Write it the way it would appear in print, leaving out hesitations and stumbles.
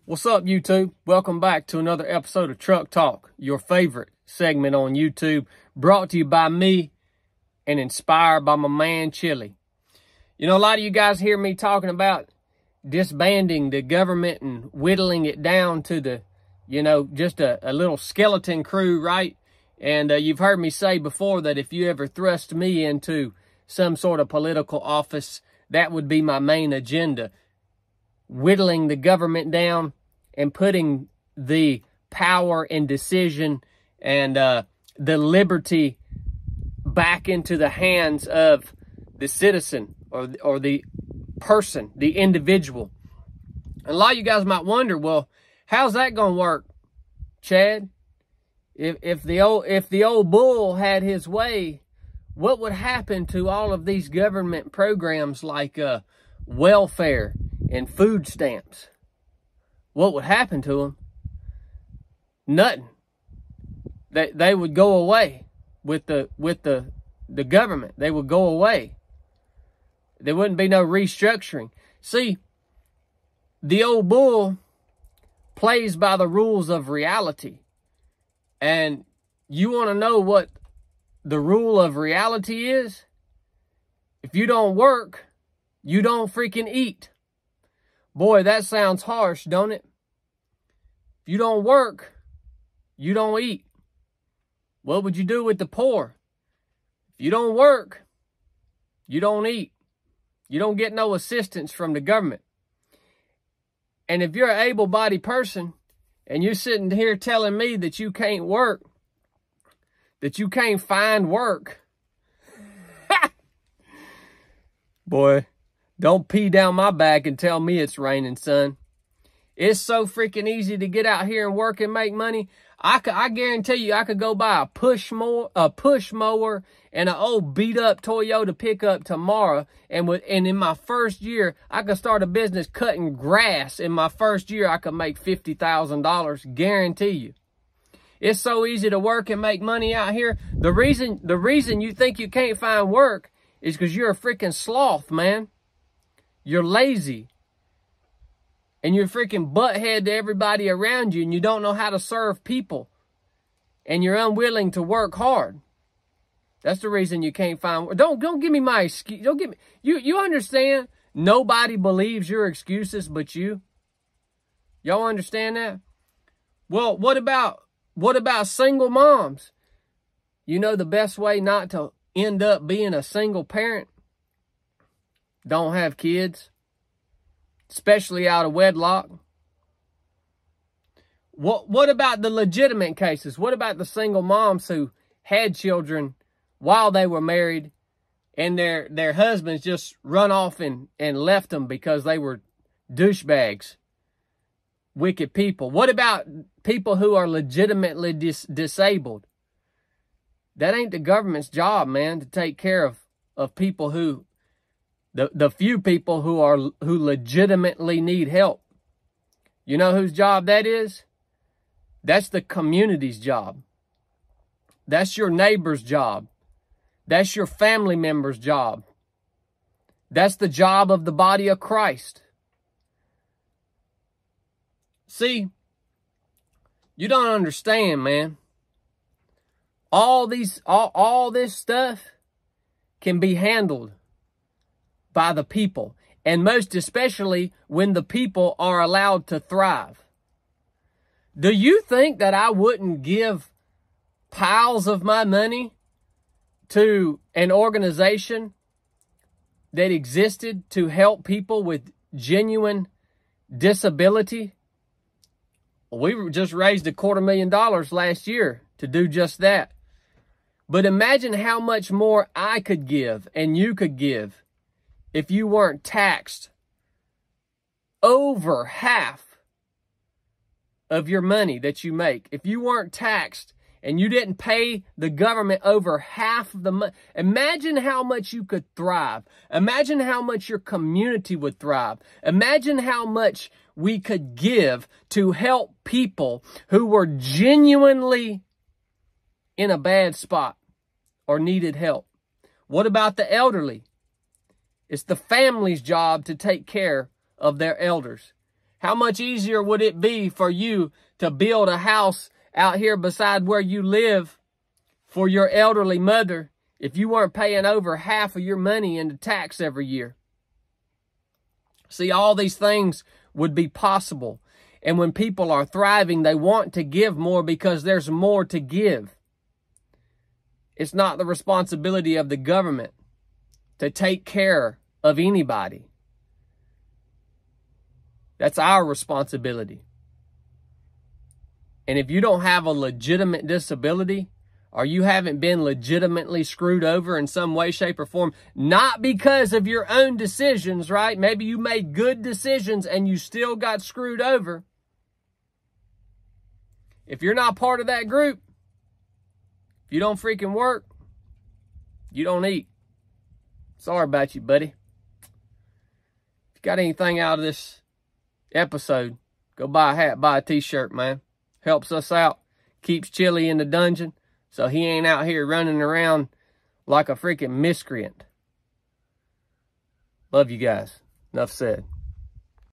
What's up, YouTube? Welcome back to another episode of Truck Talk, your favorite segment on YouTube, brought to you by me and inspired by my man, Chili. You know, a lot of you guys hear me talking about disbanding the government and whittling it down to the, just a little skeleton crew, right? And you've heard me say before that if you ever thrust me into some sort of political office, that would be my main agenda. Whittling the government down and putting the power and decision and the liberty back into the hands of the citizen or the person, the individual. And a lot of you guys might wonder, well, how's that going to work, Chad? If the old bull had his way, what would happen to all of these government programs like welfare and food stamps? What would happen to them? Nothing. They would go away with the government. They would go away. There wouldn't be no restructuring. See, the old bull plays by the rules of reality. And you want to know what the rule of reality is? If you don't work, you don't freaking eat. Boy, that sounds harsh, don't it? If you don't work, you don't eat. What would you do with the poor? If you don't work, you don't eat. You don't get no assistance from the government. And if you're an able-bodied person and you're sitting here telling me that you can't work, that you can't find work, boy, don't pee down my back and tell me it's raining, son. It's so freaking easy to get out here and work and make money. I guarantee you I could go buy a push mower and an old beat up Toyota pickup tomorrow. And in my first year, I could start a business cutting grass. In my first year, I could make $50,000. Guarantee you. It's so easy to work and make money out here. The reason you think you can't find work is because you're a freaking sloth, man. You're lazy. And you're freaking butthead to everybody around you, and you don't know how to serve people. And you're unwilling to work hard. That's the reason you can't find work. Don't give me my excuse. Don't give me you understand? Nobody believes your excuses but you. Y'all understand that? Well, what about single moms? You know the best way not to end up being a single parent? Don't have kids, especially out of wedlock. What about the legitimate cases? What about the single moms who had children while they were married and their husbands just run off and left them because they were douchebags, wicked people? What about people who are legitimately disabled? That ain't the government's job, man, to take care of people who... The few people who legitimately need help. You know whose job that is? That's the community's job. That's your neighbor's job. That's your family member's job. That's the job of the body of Christ. See, you don't understand, man. All this stuff can be handled by the people, and most especially when the people are allowed to thrive. Do you think that I wouldn't give piles of my money to an organization that existed to help people with genuine disability? We just raised $250,000 last year to do just that. But imagine how much more I could give and you could give if you weren't taxed over half of your money that you make. If you weren't taxed and you didn't pay the government over half of the money, imagine how much you could thrive. Imagine how much your community would thrive. Imagine how much we could give to help people who were genuinely in a bad spot or needed help. What about the elderly? It's the family's job to take care of their elders. How much easier would it be for you to build a house out here beside where you live for your elderly mother if you weren't paying over half of your money into tax every year? See, all these things would be possible. And when people are thriving, they want to give more because there's more to give. It's not the responsibility of the government to take care of anybody. That's our responsibility. And if you don't have a legitimate disability, or you haven't been legitimately screwed over in some way, shape, or form, not because of your own decisions, right? Maybe you made good decisions and you still got screwed over. If you're not part of that group, if you don't freaking work, you don't eat. Sorry about you, buddy. If you got anything out of this episode, go buy a hat, buy a t-shirt, man. Helps us out. Keeps Chili in the dungeon so he ain't out here running around like a freaking miscreant. Love you guys. Enough said.